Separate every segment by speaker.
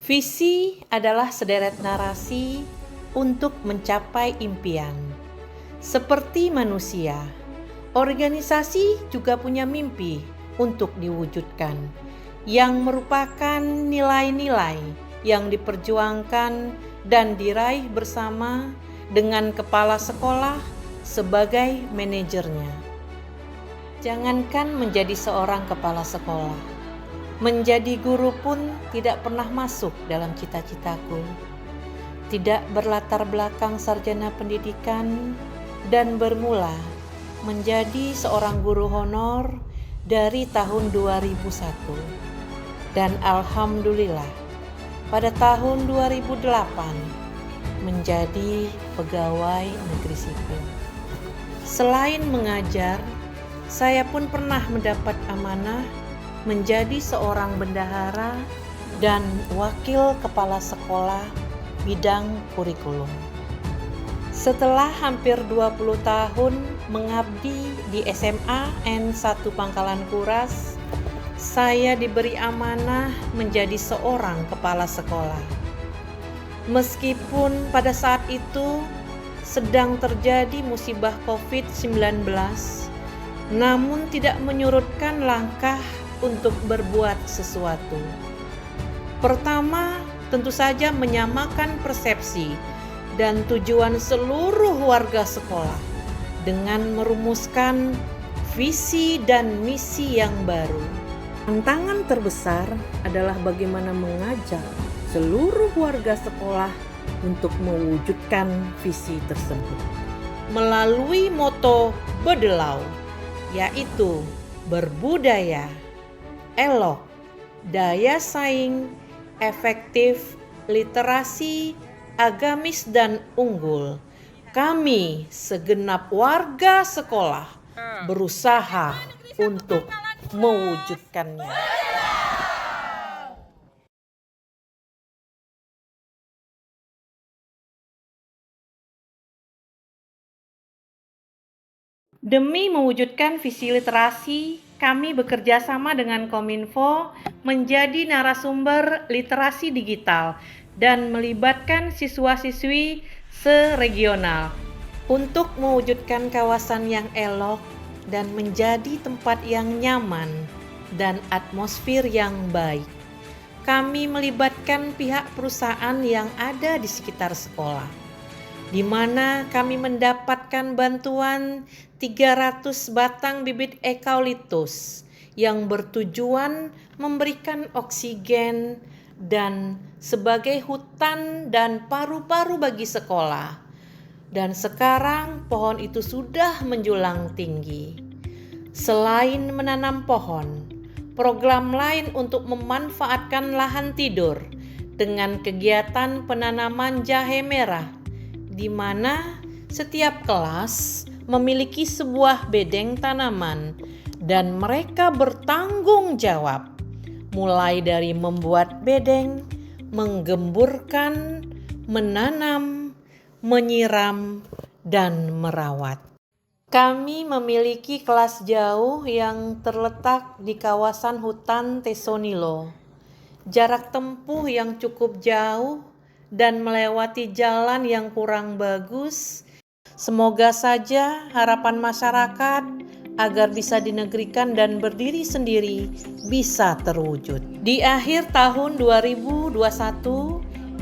Speaker 1: Visi adalah sederet narasi untuk mencapai impian. Seperti manusia, organisasi juga punya mimpi untuk diwujudkan, yang merupakan nilai-nilai yang diperjuangkan dan diraih bersama dengan kepala sekolah sebagai manajernya. Jangankan menjadi seorang kepala sekolah, menjadi guru pun tidak pernah masuk dalam cita-citaku. Tidak berlatar belakang sarjana pendidikan dan bermula menjadi seorang guru honor dari tahun 2001. Dan alhamdulillah pada tahun 2008 menjadi pegawai negeri sipil. Selain mengajar, saya pun pernah mendapat amanah menjadi seorang bendahara dan wakil kepala sekolah bidang kurikulum. Setelah hampir 20 tahun mengabdi di SMA N1 Pangkalan Kuras, saya diberi amanah menjadi seorang kepala sekolah. Meskipun pada saat itu sedang terjadi musibah COVID-19, namun tidak menyurutkan langkah untuk berbuat sesuatu. Pertama, tentu saja menyamakan persepsi dan tujuan seluruh warga sekolah dengan merumuskan visi dan misi yang baru. Tantangan terbesar adalah bagaimana mengajak seluruh warga sekolah untuk mewujudkan visi tersebut melalui moto Bedelau, yaitu berbudaya, elok, daya saing, efektif, literasi, agamis dan unggul. Kami segenap warga sekolah berusaha untuk mewujudkannya. Demi mewujudkan visi literasi, kami bekerja sama dengan Kominfo menjadi narasumber literasi digital dan melibatkan siswa-siswi seregional untuk mewujudkan kawasan yang elok dan menjadi tempat yang nyaman dan atmosfer yang baik. Kami melibatkan pihak perusahaan yang ada di sekitar sekolah, di mana kami mendapatkan bantuan 300 batang bibit eukaliptus yang bertujuan memberikan oksigen dan sebagai hutan dan paru-paru bagi sekolah. Dan sekarang pohon itu sudah menjulang tinggi. Selain menanam pohon, program lain untuk memanfaatkan lahan tidur dengan kegiatan penanaman jahe merah, di mana setiap kelas memiliki sebuah bedeng tanaman dan mereka bertanggung jawab mulai dari membuat bedeng, menggemburkan, menanam, menyiram, dan merawat. Kami memiliki kelas jauh yang terletak di kawasan hutan Tesonilo. Jarak tempuh yang cukup jauh dan melewati jalan yang kurang bagus. Semoga saja harapan masyarakat agar bisa dinegrikan dan berdiri sendiri bisa terwujud. Di akhir tahun 2021,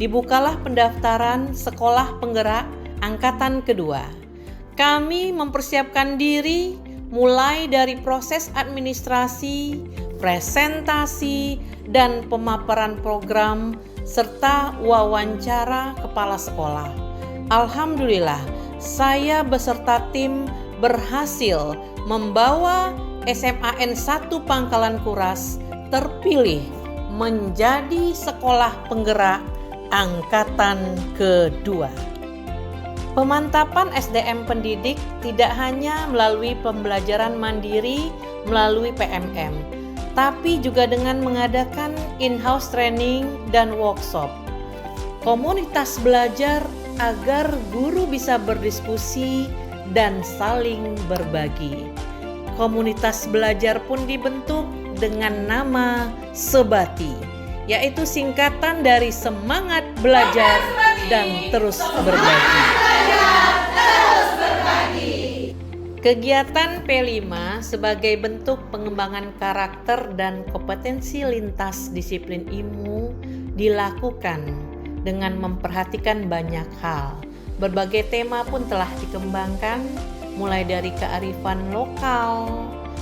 Speaker 1: dibukalah pendaftaran Sekolah Penggerak Angkatan Kedua. Kami mempersiapkan diri mulai dari proses administrasi, presentasi, dan pemaparan program, serta wawancara kepala sekolah. Alhamdulillah, saya beserta tim berhasil membawa SMA N1 Pangkalan Kuras terpilih menjadi sekolah penggerak angkatan kedua. Pemantapan SDM pendidik tidak hanya melalui pembelajaran mandiri melalui PMM, tapi juga dengan mengadakan in-house training dan workshop. Komunitas belajar agar guru bisa berdiskusi dan saling berbagi. Komunitas belajar pun dibentuk dengan nama Sebati, yaitu singkatan dari semangat belajar dan terus berbagi. Kegiatan P5 sebagai bentuk pengembangan karakter dan kompetensi lintas disiplin IMU dilakukan dengan memperhatikan banyak hal. Berbagai tema pun telah dikembangkan, mulai dari kearifan lokal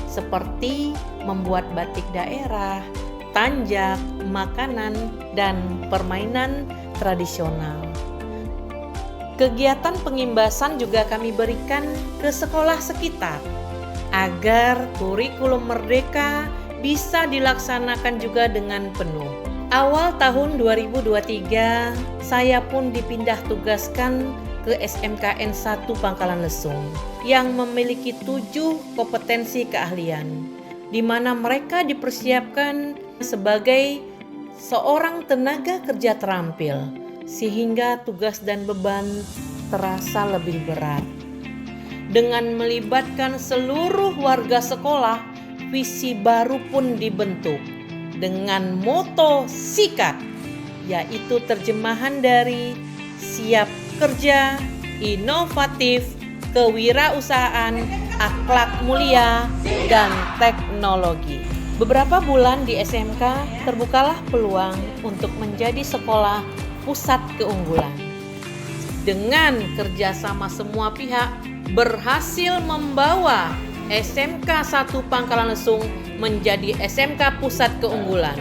Speaker 1: seperti membuat batik daerah, tanjak, makanan, dan permainan tradisional. Kegiatan pengimbasan juga kami berikan ke sekolah sekitar agar kurikulum Merdeka bisa dilaksanakan juga dengan penuh. Awal tahun 2023, saya pun dipindah tugaskan ke SMKN 1 Pangkalan Lesung yang memiliki 7 kompetensi keahlian, di mana mereka dipersiapkan sebagai seorang tenaga kerja terampil, sehingga tugas dan beban terasa lebih berat. Dengan melibatkan seluruh warga sekolah, visi baru pun dibentuk dengan moto SIKAT, yaitu terjemahan dari siap kerja, inovatif, kewirausahaan, akhlak mulia, dan teknologi. Beberapa bulan di SMK terbukalah peluang untuk menjadi sekolah pusat keunggulan. Dengan kerjasama semua pihak berhasil membawa SMK 1 Pangkalan Lesung menjadi SMK pusat keunggulan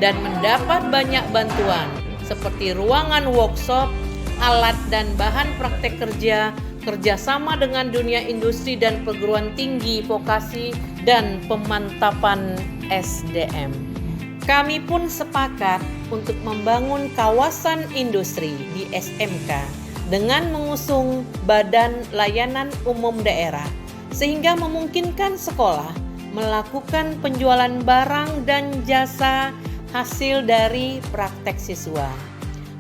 Speaker 1: dan mendapat banyak bantuan seperti ruangan workshop, alat dan bahan praktek kerja, kerjasama dengan dunia industri dan perguruan tinggi vokasi, dan pemantapan SDM. Kami pun sepakat untuk membangun kawasan industri di SMK dengan mengusung Badan Layanan Umum Daerah, sehingga memungkinkan sekolah melakukan penjualan barang dan jasa hasil dari praktek siswa.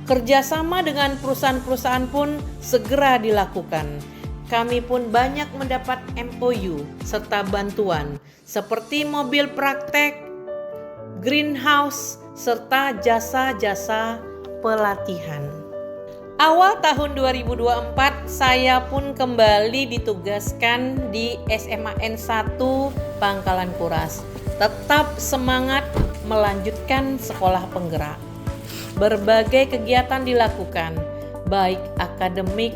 Speaker 1: Kerjasama dengan perusahaan-perusahaan pun segera dilakukan. Kami pun banyak mendapat MOU serta bantuan seperti mobil praktek, greenhouse, serta jasa-jasa pelatihan. Awal tahun 2024, saya pun kembali ditugaskan di SMAN 1 Pangkalan Kuras. Tetap semangat melanjutkan sekolah penggerak. Berbagai kegiatan dilakukan, baik akademik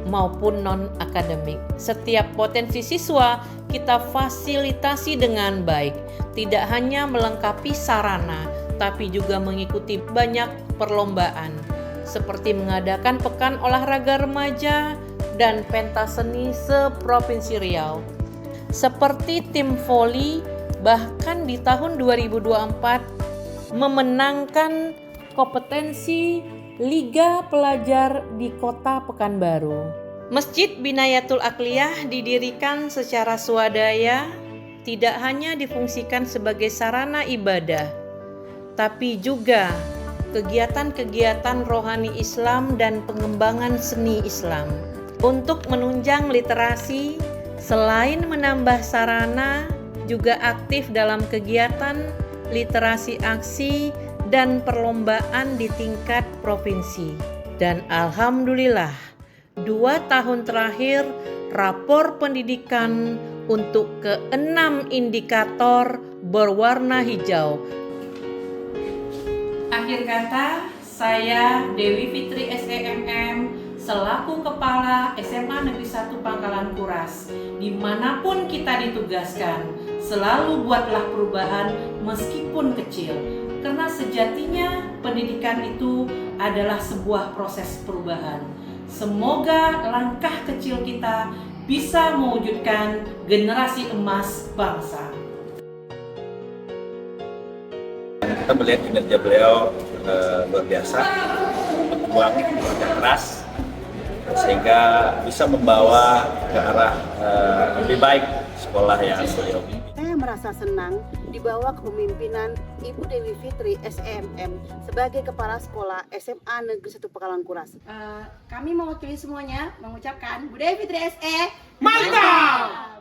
Speaker 1: maupun non-akademik. Setiap potensi siswa kita fasilitasi dengan baik, tidak hanya melengkapi sarana, tapi juga mengikuti banyak perlombaan, seperti mengadakan pekan olahraga remaja dan pentas seni se-Provinsi Riau. Seperti tim voli, bahkan di tahun 2024 memenangkan kompetensi Liga Pelajar di Kota Pekanbaru. Masjid Binayatul Aqliyah didirikan secara swadaya, tidak hanya difungsikan sebagai sarana ibadah, tapi juga kegiatan-kegiatan rohani Islam dan pengembangan seni Islam. Untuk menunjang literasi, selain menambah sarana, juga aktif dalam kegiatan literasi aksi dan perlombaan di tingkat provinsi. Dan alhamdulillah, 2 tahun terakhir rapor pendidikan untuk ke-6 indikator berwarna hijau. Akhir kata, saya Dewi Fitri SEMM selaku Kepala SMA Negeri 1 Pangkalan Kuras, dimanapun kita ditugaskan, selalu buatlah perubahan meskipun kecil. Karena sejatinya pendidikan itu adalah sebuah proses perubahan. Semoga langkah kecil kita bisa mewujudkan generasi emas bangsa.
Speaker 2: Kita melihat kinerja beliau luar biasa, berjuang bekerja keras, sehingga bisa membawa ke arah lebih baik sekolah yang beliau pimpin.
Speaker 3: Saya merasa senang di bawah kepemimpinan Ibu Dewi Fitri SEMM sebagai Kepala Sekolah SMA Negeri 1 Pangkalan Kuras. Kami mewakili semuanya mengucapkan Bu Dewi Fitri SE mantap!